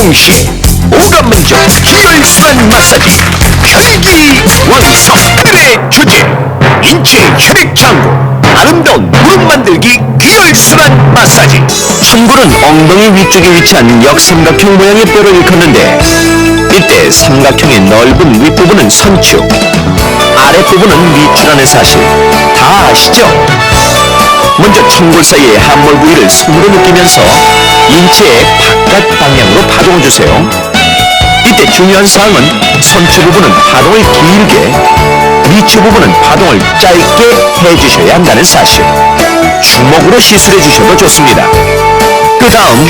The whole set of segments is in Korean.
동시에 오감 만족 혈액순환 마사지 혈기왕성. 오늘의 주제 인체 혈액 창구 아름다운 무릎 만들기 귀혈순환 마사지. 흉골은 엉덩이 위쪽에 위치한 역삼각형 모양의 뼈를 일컫는데 이때 삼각형의 넓은 윗부분은 선추, 아랫부분은 미추라는 사실 다 아시죠? 먼저 청골 사이의 함몰 부위를 손으로 느끼면서 인체의 바깥 방향으로 파동해주세요. 이때 중요한 사항은 선추 부분은 파동을 길게, 미추 부분은 파동을 짧게 해주셔야 한다는 사실. 주먹으로 시술해 주셔도 좋습니다. 그 다음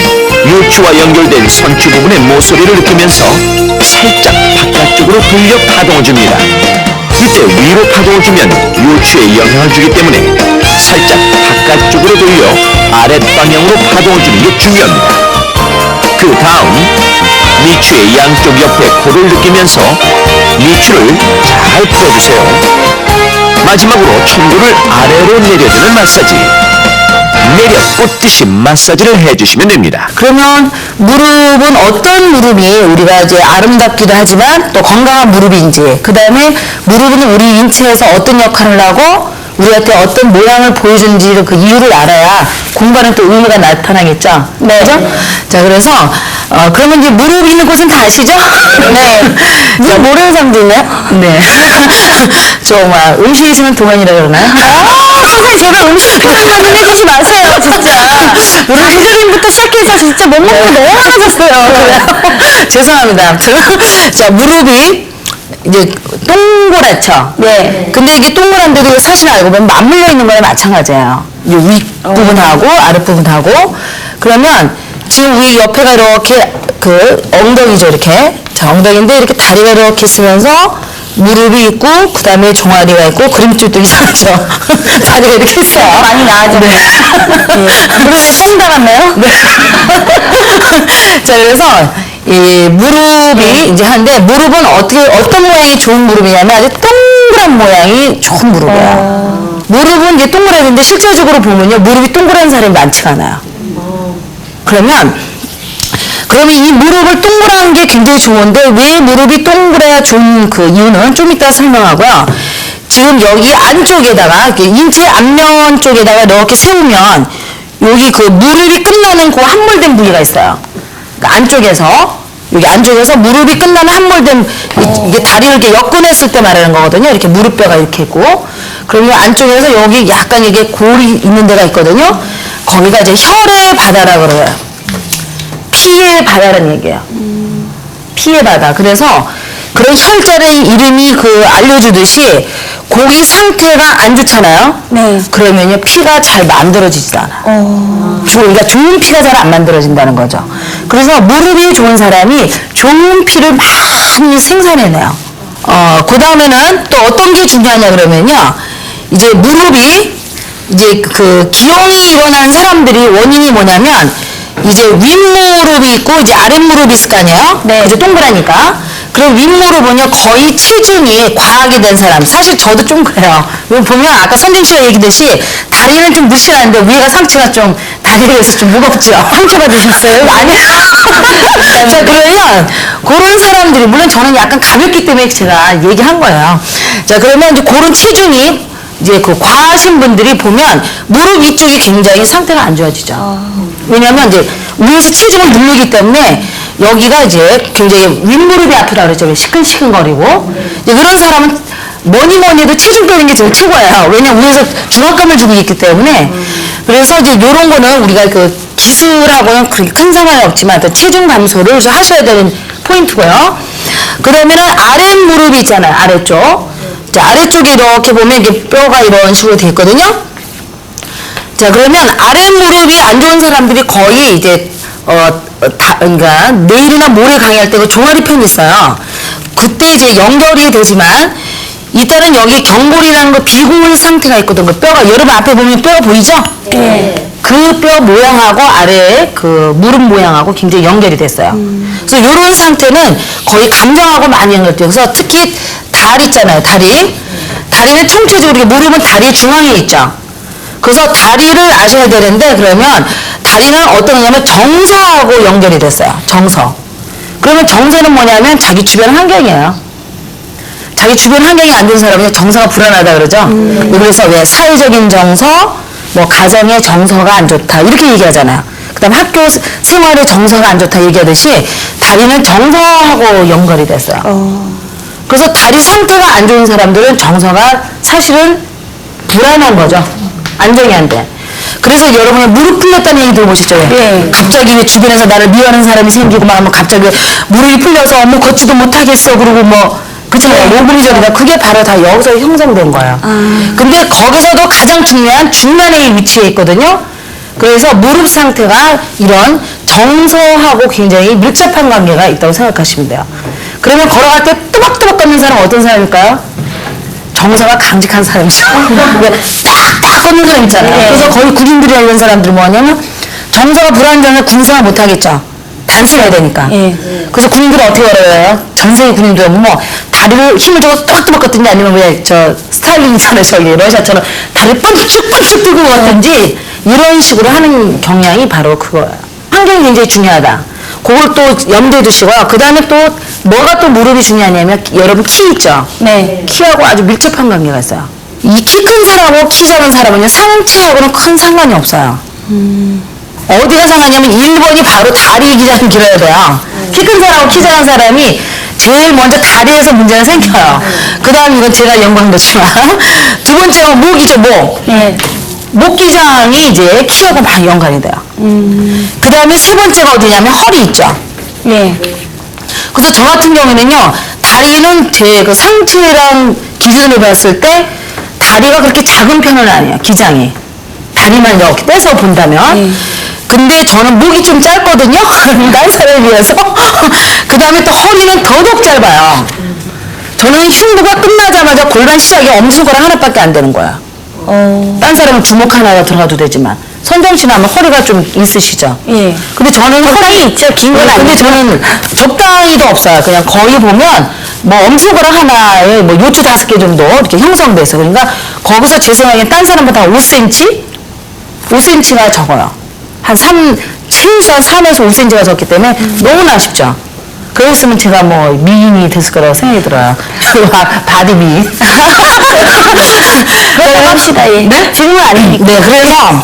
요추와 연결된 선추 부분의 모서리를 느끼면서 살짝 바깥쪽으로 돌려 파동을 줍니다. 이때 위로 파동을 주면 요추에 영향을 주기 때문에 살짝 바깥쪽으로 돌려 아랫방향으로 파동을 주는 게 중요합니다. 그 다음 미추의 양쪽 옆에 코를 느끼면서 미추를 잘 풀어주세요. 마지막으로 청골을 아래로 내려주는 마사지. 내려 꽂듯이 마사지를 해주시면 됩니다. 그러면 무릎은 어떤 무릎이 우리가 이제 아름답기도 하지만 또 건강한 무릎인지, 그 다음에 무릎은 우리 인체에서 어떤 역할을 하고 우리한테 어떤 모양을 보여주는지 그 이유를 알아야 공부하는 또 의미가 나타나겠죠. 네. 그죠? 자, 그래서 그러면 이제 무릎 있는 곳은 다 아시죠? 네. 무릎 모르는 사람도 있나요? 네. 정말 음식 있으면 동안이라 그러나요? 선생님, 제발 음식 생각만 해주지 마세요, 진짜. 우리 부장님부터 시작해서 진짜 못 먹는 게 너무 많아졌어요. 죄송합니다. 자, 무릎이 이제 동그랗죠? 네. 근데 이게 동그란데도 사실 알고 보면 맞물려 있는 거랑 마찬가지예요. 이 윗부분하고 아랫부분하고. 그러면 지금 우리 옆에가 이렇게 그 엉덩이죠, 이렇게. 자, 엉덩이인데 이렇게 다리가 이렇게 있으면서 무릎이 있고, 그 다음에 종아리가 있고, 그림줄도 이상하죠? 다리가 이렇게 있어요. 많이 나아졌네. 네. 무릎이 성 닮았나요? 네. 자, 그래서 이 무릎이 이제 하는데, 무릎은 어떤 모양이 좋은 무릎이냐면 아주 동그란 모양이 좋은 무릎이에요. 무릎은 이제 동그랗는데 실제적으로 보면요, 무릎이 동그란 사람이 많지가 않아요. 그러면 이 무릎을 동그란 게 굉장히 좋은데 왜 무릎이 동그래야 좋은 그 이유는 좀 이따 설명하고요. 지금 여기 안쪽에다가 인체 앞면 쪽에다가 이렇게 세우면 여기 그 무릎이 끝나는 그 함몰된 부위가 있어요. 그러니까 안쪽에서 여기 안쪽에서 무릎이 끝나는 함몰된 이게 다리를 이렇게 엮어냈을 때 말하는 거거든요. 이렇게 무릎뼈가 이렇게 있고 그러면 안쪽에서 여기 약간 이게 골이 있는 데가 있거든요. 거기가 이제 혈의 바다라 그래요. 피의 바다라는 얘기예요. 피의 바다. 그래서 그런 혈자의 이름이 그 알려주듯이 고기 상태가 안 좋잖아요. 네. 그러면요 피가 잘 만들어지지 않아요. 그러니까 좋은 피가 잘 안 만들어진다는 거죠. 그래서 무릎이 좋은 사람이 좋은 피를 많이 생산해내요. 그 다음에는 또 어떤 게 중요하냐 그러면요, 이제 무릎이 이제 그 기형이 일어난 사람들이 원인이 뭐냐면 이제 윗무릎이 있고 이제 아랫무릎이 있을 거 아니에요? 네. 이제 동그라니까. 그럼 윗무릎은요 거의 체중이 과하게 된 사람. 사실 저도 좀 그래요. 여기 보면 아까 선진 씨가 얘기했듯이 다리는 좀 무시하는데 위가 상체가 좀 다리에 있어서 좀 무겁죠. 상처 받으셨어요? 아니요. 자, 그러면 그런 사람들이 물론 저는 약간 가볍기 때문에 제가 얘기한 거예요. 자, 그러면 이제 그런 체중이 이제 그 과하신 분들이 보면 무릎 위쪽이 굉장히 상태가 안 좋아지죠. 왜냐면 이제 위에서 체중을 누르기 때문에 여기가 이제 굉장히 윗무릎이 아프다 그랬죠. 시큰시큰거리고. 이제 그런 사람은 뭐니 해도 체중 빼는 게 제일 최고예요. 왜냐면 위에서 중압감을 주고 있기 때문에. 그래서 이제 요런 거는 우리가 그 기술하고는 그렇게 큰 상관이 없지만 체중 감소를 하셔야 되는 포인트고요. 그러면은 아랫무릎이 있잖아요. 아래쪽. 자, 아래쪽에 이렇게 보면 이게 뼈가 이런 식으로 돼 있거든요. 자, 그러면 아랫무릎이 안 좋은 사람들이 거의 이제 그러니까 내일이나 모레 강의할 때 그 종아리 편이 있어요. 그때 이제 연결이 되지만 일단은 여기 경골이라는 거 비골 상태가 있거든. 그 뼈가 여러분 앞에 보면 뼈가 보이죠? 네. 그 뼈 모양하고 아래에 그 무릎 모양하고 굉장히 연결이 됐어요. 그래서 이런 상태는 거의 감정하고 많이 연결돼요. 그래서 특히 다리 있잖아요. 다리는 총체적으로 무릎은 다리 중앙에 있죠. 그래서 다리를 아셔야 되는데 그러면 다리는 어떤 거냐면 정서하고 연결이 됐어요. 정서. 그러면 정서는 뭐냐면 자기 주변 환경이에요. 자기 주변 환경이 안 좋은 사람은 정서가 불안하다 그러죠. 그래서 왜 사회적인 정서, 뭐 가정의 정서가 안 좋다 이렇게 얘기하잖아요. 그다음 학교 생활의 정서가 안 좋다 얘기하듯이 다리는 정서하고 연결이 됐어요. 그래서 다리 상태가 안 좋은 사람들은 정서가 사실은 불안한 거죠. 안정이 안 돼. 그래서 여러분이 무릎 풀렸다는 얘기 들어보셨죠? 네. 갑자기 주변에서 나를 미워하는 사람이 생기고 막 하면 갑자기 무릎이 풀려서 어머 걷지도 못하겠어 그러고 뭐 그렇잖아요. 모bility가 그게 바로 다 여기서 형성된 거예요. 근데 거기서도 가장 중요한 중간에 위치해 있거든요. 그래서 무릎 상태가 이런 정서하고 굉장히 밀접한 관계가 있다고 생각하시면 돼요. 그러면 걸어갈 때 또박또박 걷는 사람은 어떤 사람일까요? 정서가 강직한 사람이죠. 딱딱 걷는 사람 있잖아요. 그래서 거의 군인들이나 이런 사람들은 뭐냐면 정서가 불안정해서 군생활 못하겠죠. 단순해야 되니까. 그래서 군인들은 어떻게 걸어요? 전 세계 군인들은 뭐 다리를 힘을 줘서 또박또박 걷든지 아니면 왜 저 스탈린 있잖아요. 저기 러시아처럼 다리를 뻥쭉 들고 걷든지 이런 식으로 하는 경향이 바로 그거예요. 환경이 굉장히 중요하다. 그걸 또 염두에 두시고요. 그 다음에 또 뭐가 또 무릎이 중요하냐면 여러분 키 있죠? 네. 키하고 아주 밀접한 관계가 있어요. 이 키 큰 사람하고 키 작은 사람은요 상체하고는 큰 상관이 없어요. 어디가 상관이냐면 1번이 바로 다리 기장이 길어야 돼요. 키 큰 사람하고 키 작은 사람이 제일 먼저 다리에서 문제가 생겨요. 그 다음 이건 제가 연구한 거지만 두 번째는 목이죠. 목. 네. 목 기장이 이제 키하고 막 연관이 돼요. 그 다음에 세 번째가 어디냐면 허리 있죠. 네. 그래서 저 같은 경우에는요, 다리는 제 그 상체랑 기준으로 봤을 때 다리가 그렇게 작은 편은 아니에요, 기장이. 다리만 이렇게 떼서 본다면. 근데 저는 목이 좀 짧거든요, 다른 사람에 비해서. 그 다음에 또 허리는 더더욱 짧아요. 저는 흉부가 끝나자마자 골반 시작이 엄지손가락 하나밖에 안 되는 거야. 딴 사람은 주먹 하나가 들어가도 되지만 선정 씨는 아마 허리가 좀 있으시죠? 예. 근데 저는 적당히 있죠. 긴 건 근데 아니죠. 저는 적당히도 없어요. 그냥 거의 보면 뭐 엄지손가락 하나에 뭐 요트 5개 정도 이렇게 형성돼 있어. 그러니까 거기서 제 생각엔 딴 사람보다 5cm? 5cm가 적어요. 한 7에서 3에서 5cm가 적기 때문에 너무나 아쉽죠. 그랬으면 제가 뭐 미인이 됐을 거라고 생각이 들어요. 바디 미인. 합시다. 예. 네? 지금은 아니니까. 네, 그래서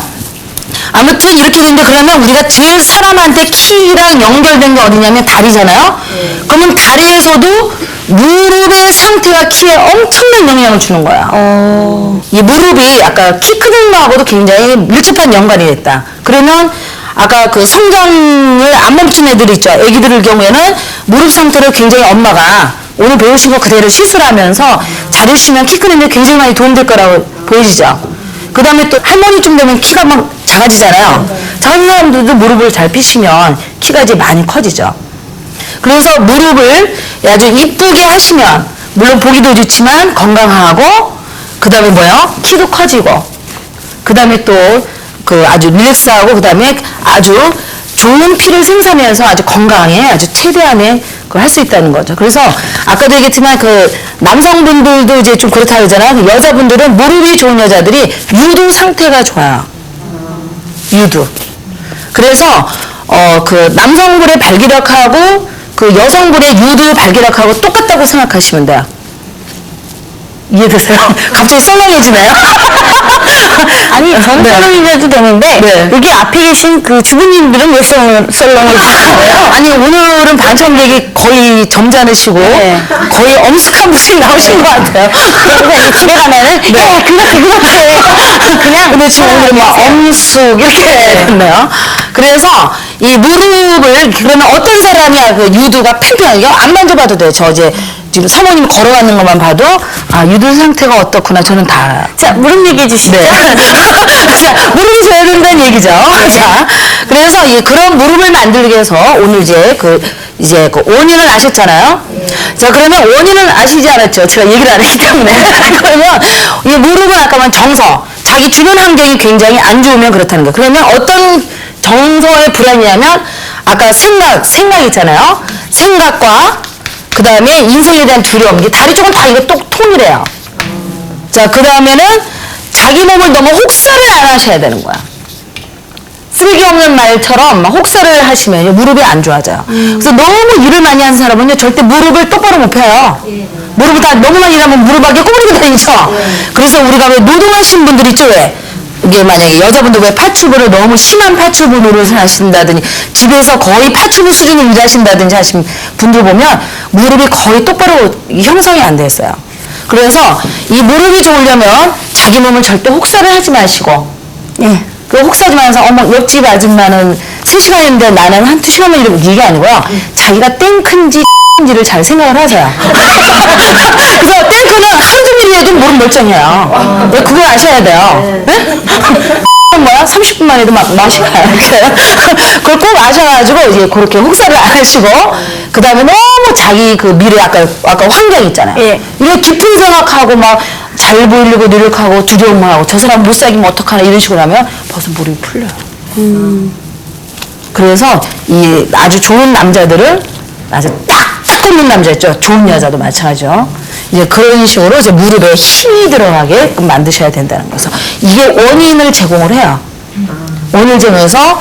아무튼 이렇게 되는데 그러면 우리가 제일 사람한테 키랑 연결된 게 어디냐면 다리잖아요. 그러면 다리에서도 무릎의 상태가 키에 엄청난 영향을 주는 거예요. 이 무릎이 아까 키 크는 거하고도 굉장히 밀접한 연관이 됐다. 그러면 아까 그 성장을 안 멈춘 애들 있죠. 애기들의 경우에는 무릎 상태를 굉장히 엄마가 오늘 배우신 거 그대로 시술하면서 잘해주시면 키 크는 데 굉장히 많이 도움될 거라고 보여지죠. 그 다음에 또 할머니쯤 되면 키가 막 작아지잖아요. 작은 사람들도 무릎을 잘 피시면 키가 이제 많이 커지죠. 그래서 무릎을 아주 이쁘게 하시면 물론 보기도 좋지만 건강하고 그 다음에 뭐요? 키도 커지고 그 다음에 또 그 아주 릴렉스하고 그 다음에 아주 좋은 피를 생산해서 아주 건강에 아주 최대한의 그걸 할 수 있다는 거죠. 그래서 아까도 얘기했지만 그 남성분들도 이제 좀 그렇다 그러잖아요. 그 여자분들은 무릎이 좋은 여자들이 유두 상태가 좋아요. 유두. 그래서 그 남성분의 발기력하고 그 여성분의 유두 발기력하고 똑같다고 생각하시면 돼요. 이해되세요? 갑자기 썰렁해지네요. 아니, 저는 네. 썰렁해져도 되는데, 네. 여기 앞에 계신 그 주부님들은 왜 썰렁해지는 거예요? 아니 오늘은 반찬객이 거의 점잖으시고 네. 거의 엄숙한 분이 나오신 것 같아요. 그래서 이제 집에 가면은, 네. 야, 그거 그냥. 근데 지금 오늘은 막 엄숙 이렇게 됐네요. 그래서 이 무릎을 그러면 어떤 사람이야 그 유두가 팽팽하게 안 만져봐도 돼요. 저 이제 지금 사모님 걸어가는 것만 봐도 아 유두 상태가 어떻구나 저는 다 알아요. 자, 무릎 얘기해 주시죠. 네. 자, 무릎이 좋아야 된다는 얘기죠. 자, 그래서 이 그런 무릎을 만들기 위해서 오늘 이제 그 원인을 아셨잖아요. 자, 그러면 원인은 아시지 않았죠? 제가 얘기를 안 했기 때문에. 그러면 이 무릎은 아까 말한 정서, 자기 주변 환경이 굉장히 안 좋으면 그렇다는 거예요. 그러면 어떤 정서의 불안이냐면 아까 생각 있잖아요. 생각과 그 다음에 인생에 대한 두려움, 이게 다리 쪽은 다 이거 똑 통일해요. 자, 그 다음에는 자기 몸을 너무 혹사를 안 하셔야 되는 거야. 쓰레기 없는 말처럼 막 혹사를 하시면 무릎이 안 좋아져요. 그래서 너무 일을 많이 하는 사람은요, 절대 무릎을 똑바로 못 펴요. 무릎을 다 너무 많이 일하면 무릎하게 꼬부리고 다니죠. 그래서 우리가 왜 노동하시는 분들 있죠, 왜? 이게 만약에 여자분들 왜 파출부를 너무 심한 파출부 노릇을 하신다든지 집에서 거의 파출부 수준으로 일하신다든지 하신 분들 보면 무릎이 거의 똑바로 형성이 안 됐어요. 그래서 이 무릎이 좋으려면 자기 몸을 절대 혹사를 하지 마시고, 예. 그 혹사하지 마면서 어머 옆집 아줌마는 3시간인데 나는 한 2시간만 이러고 이게 아니고요. 자기가 땡큰지 인지를 잘 생각을 하세요. 그래서 땡크는 하루 종일 해도 무릎 멀쩡해요. 네, 그걸 아셔야 돼요. 네? 뭐야? 30분 만에도 막 맛이 가요. 그걸 꼭 아셔가지고 이제 그렇게 혹사를 안 하시고, 그 다음에 너무 자기 그 미래 아까 환경 있잖아요. 예. 이렇게 깊은 생각하고 막 잘 보이려고 노력하고 두려움만 하고 저 사람 못 사귀면 어떡하나 이런 식으로 하면 벌써 무릎이 풀려요. 그래서 이 아주 좋은 남자들은 아주 딱 붙는 남자 있죠. 좋은 여자도 마찬가지죠. 이제 그런 식으로 이제 무릎에 힘이 들어가게 만드셔야 된다는 거죠. 이게 원인을 제공을 해요. 원인을 제공해서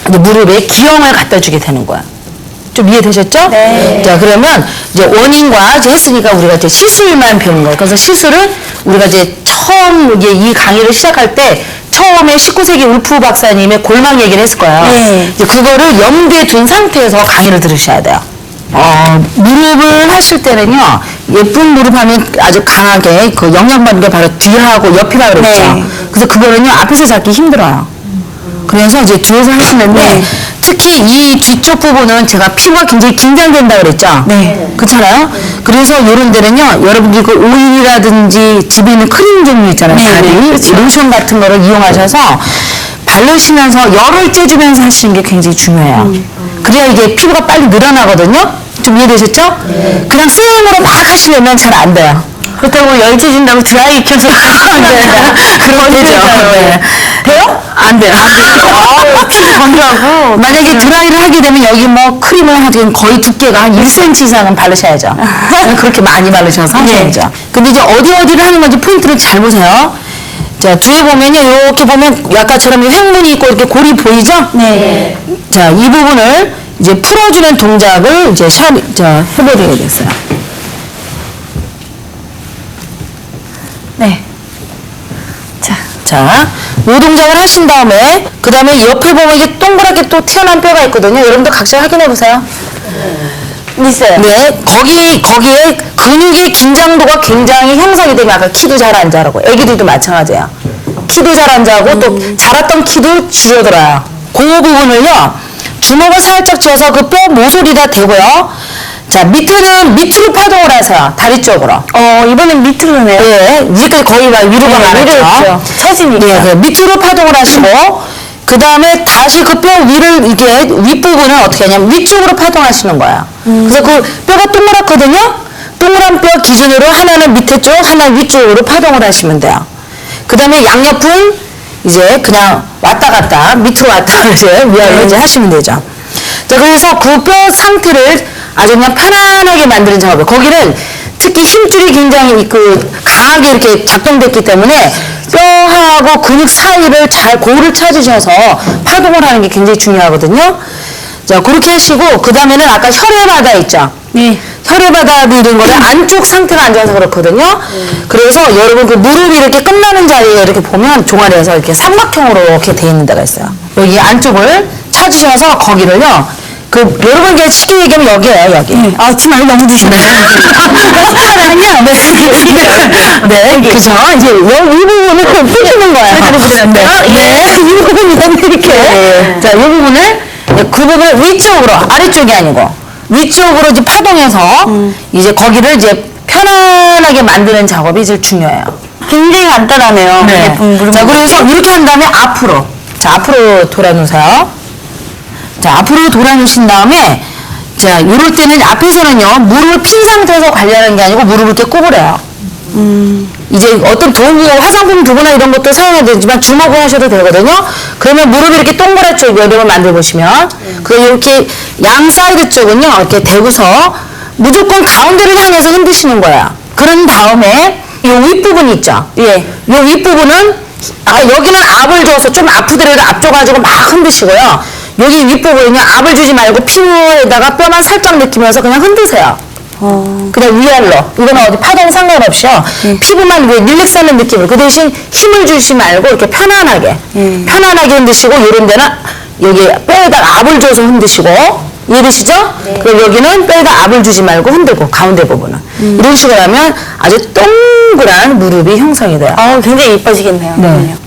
이제 무릎에 기형을 갖다 주게 되는 거야. 좀 이해되셨죠? 네. 자, 그러면 이제 원인과 이제 했으니까 우리가 이제 시술만 배우는 거예요. 그래서 시술은 우리가 이제 처음 이제 이 강의를 시작할 때 처음에 19세기 울프 박사님의 골막 얘기를 했을 거예요. 네. 이제 그거를 염두에 둔 상태에서 강의를 들으셔야 돼요. 무릎을 하실 때는요, 예쁜 무릎 하면 아주 강하게 그 영향받는 게 바로 뒤하고 옆이라 그랬죠. 네. 그래서 그거는요, 앞에서 잡기 힘들어요. 그래서 이제 뒤에서 하시는데, 네. 특히 이 뒤쪽 부분은 제가 피부가 굉장히 긴장된다 그랬죠. 네. 그렇잖아요. 그래서 이런 데는요, 여러분들이 그 오일이라든지 집에 있는 크림 종류 있잖아요. 네, 바디, 네, 그렇죠. 로션 같은 거를 이용하셔서 바르시면서 열을 쬐주면서 하시는 게 굉장히 중요해요. 그래야 이게 피부가 빨리 늘어나거든요. 좀 이해되셨죠? 그냥 생으로 막 하시려면 잘 안 돼요. 그렇다고 열재진다고 드라이 켜서 안 돼요. 그럼 되죠. 네. 돼요? 안 돼요. 피부 건조하고 만약에 드라이를 하게 되면 여기 뭐 크림을 하긴 거의 두께가 한 1cm 이상은 바르셔야죠. 그렇게 많이 바르셔서 하셔야죠. 근데 이제 어디를 하는 건지 포인트를 잘 보세요. 자, 뒤에 보면요, 이렇게 보면 아까처럼 횡문이 있고 이렇게 골이 보이죠? 네. 자, 이 부분을 이제 풀어주는 동작을 이제 해버리겠어요. 네. 자, 이 동작을 하신 다음에, 그 다음에 옆에 보면 이게 동그랗게 또 튀어나온 뼈가 있거든요. 여러분들 각자 확인해 보세요. 있어요. 네, 거기에 근육의 긴장도가 굉장히 형성이 되면 아까 키도 잘 안 자라고, 애기들도 마찬가지예요. 키도 잘 안 자라고 또 자랐던 키도 줄어들어요. 그 부분을요, 주먹을 살짝 쥐어서 그 뼈 모서리에다 대고요. 자, 밑에는 밑으로 파동을 하세요. 다리 쪽으로. 이번엔 밑으로네요. 예, 이제까지 거의 막 위로가 많았죠. 위로였죠. 처지니까. 예, 그 밑으로 파동을 하시고, 그 다음에 다시 그 뼈 위를, 이게 윗부분을 어떻게 하냐면 위쪽으로 파동하시는 거예요. 그래서 그 뼈가 동그랗거든요? 동그란 뼈 기준으로 하나는 밑에 쪽, 하나는 위쪽으로 파동을 하시면 돼요. 그 다음에 양옆은 이제 그냥 왔다 갔다, 밑으로 왔다 이제 위아래로 이제 하시면 되죠. 자, 그래서 그 뼈 상태를 아주 그냥 편안하게 만드는 작업이에요. 거기는 특히 힘줄이 굉장히 강하게 이렇게 작동됐기 때문에 뼈하고 근육 사이를 잘 고를 찾으셔서 파동을 하는 게 굉장히 중요하거든요. 자, 그렇게 하시고, 그 다음에는 아까 혈액바다 있죠? 네. 혈액바다 이런 거는 안쪽 상태가 안 좋아서 그렇거든요. 그래서 여러분 그 무릎이 이렇게 끝나는 자리에 이렇게 보면 종아리에서 이렇게 삼각형으로 이렇게 돼 있는 데가 있어요. 여기 안쪽을 찾으셔서 거기를요, 여러분께 쉽게 얘기하면 여기에요, 여기. 침 많이 너무 드시네요. 숟가락은요, 네, 그죠. 이제 이 부분을 푸시는 거예요. 네, 이 부분이 이렇게. 자, 이 부분을, 그 부분을 위쪽으로, 아래쪽이 아니고, 위쪽으로 이제 파동해서, 이제 거기를 이제 편안하게 만드는 작업이 제일 중요해요. 굉장히 간단하네요. 네. 예쁜 무릎. 자, 그래서 이렇게 한 다음에 앞으로. 자, 앞으로 돌아놓으세요. 자, 앞으로 돌아놓으신 다음에, 자, 이럴 때는 앞에서는요, 무릎을 핀 상태에서 관리하는 게 아니고 무릎을 이렇게 구부려요. 이제 어떤 도구, 화장품 도구나 이런 것도 사용해야 되지만 주먹을 하셔도 되거든요. 그러면 무릎이 이렇게 동그랗죠. 여러분 만들어 보시면. 이렇게 양 사이드 쪽은요, 이렇게 대고서 무조건 가운데를 향해서 흔드시는 거예요. 그런 다음에 이 윗부분 있죠? 예. 이 윗부분은 여기는 압을 줘서 좀 아프더라도 압 줘가지고 막 흔드시고요. 여기 윗부분은요, 압을 주지 말고 피부에다가 뼈만 살짝 느끼면서 그냥 흔드세요. 그냥 위아래로. 이거는 어디 파동 상관없이요. 피부만 릴렉스하는 느낌으로. 그 대신 힘을 주지 말고 이렇게 편안하게. 편안하게 흔드시고, 이런 데는 여기 뼈에다가 압을 줘서 흔드시고, 이해되시죠? 그럼 여기는 뼈에다 압을 주지 말고 흔들고, 가운데 부분은. 이런 식으로 하면 아주 동그란 무릎이 형성이 돼요. 굉장히 이뻐지겠네요. 네. 그러면.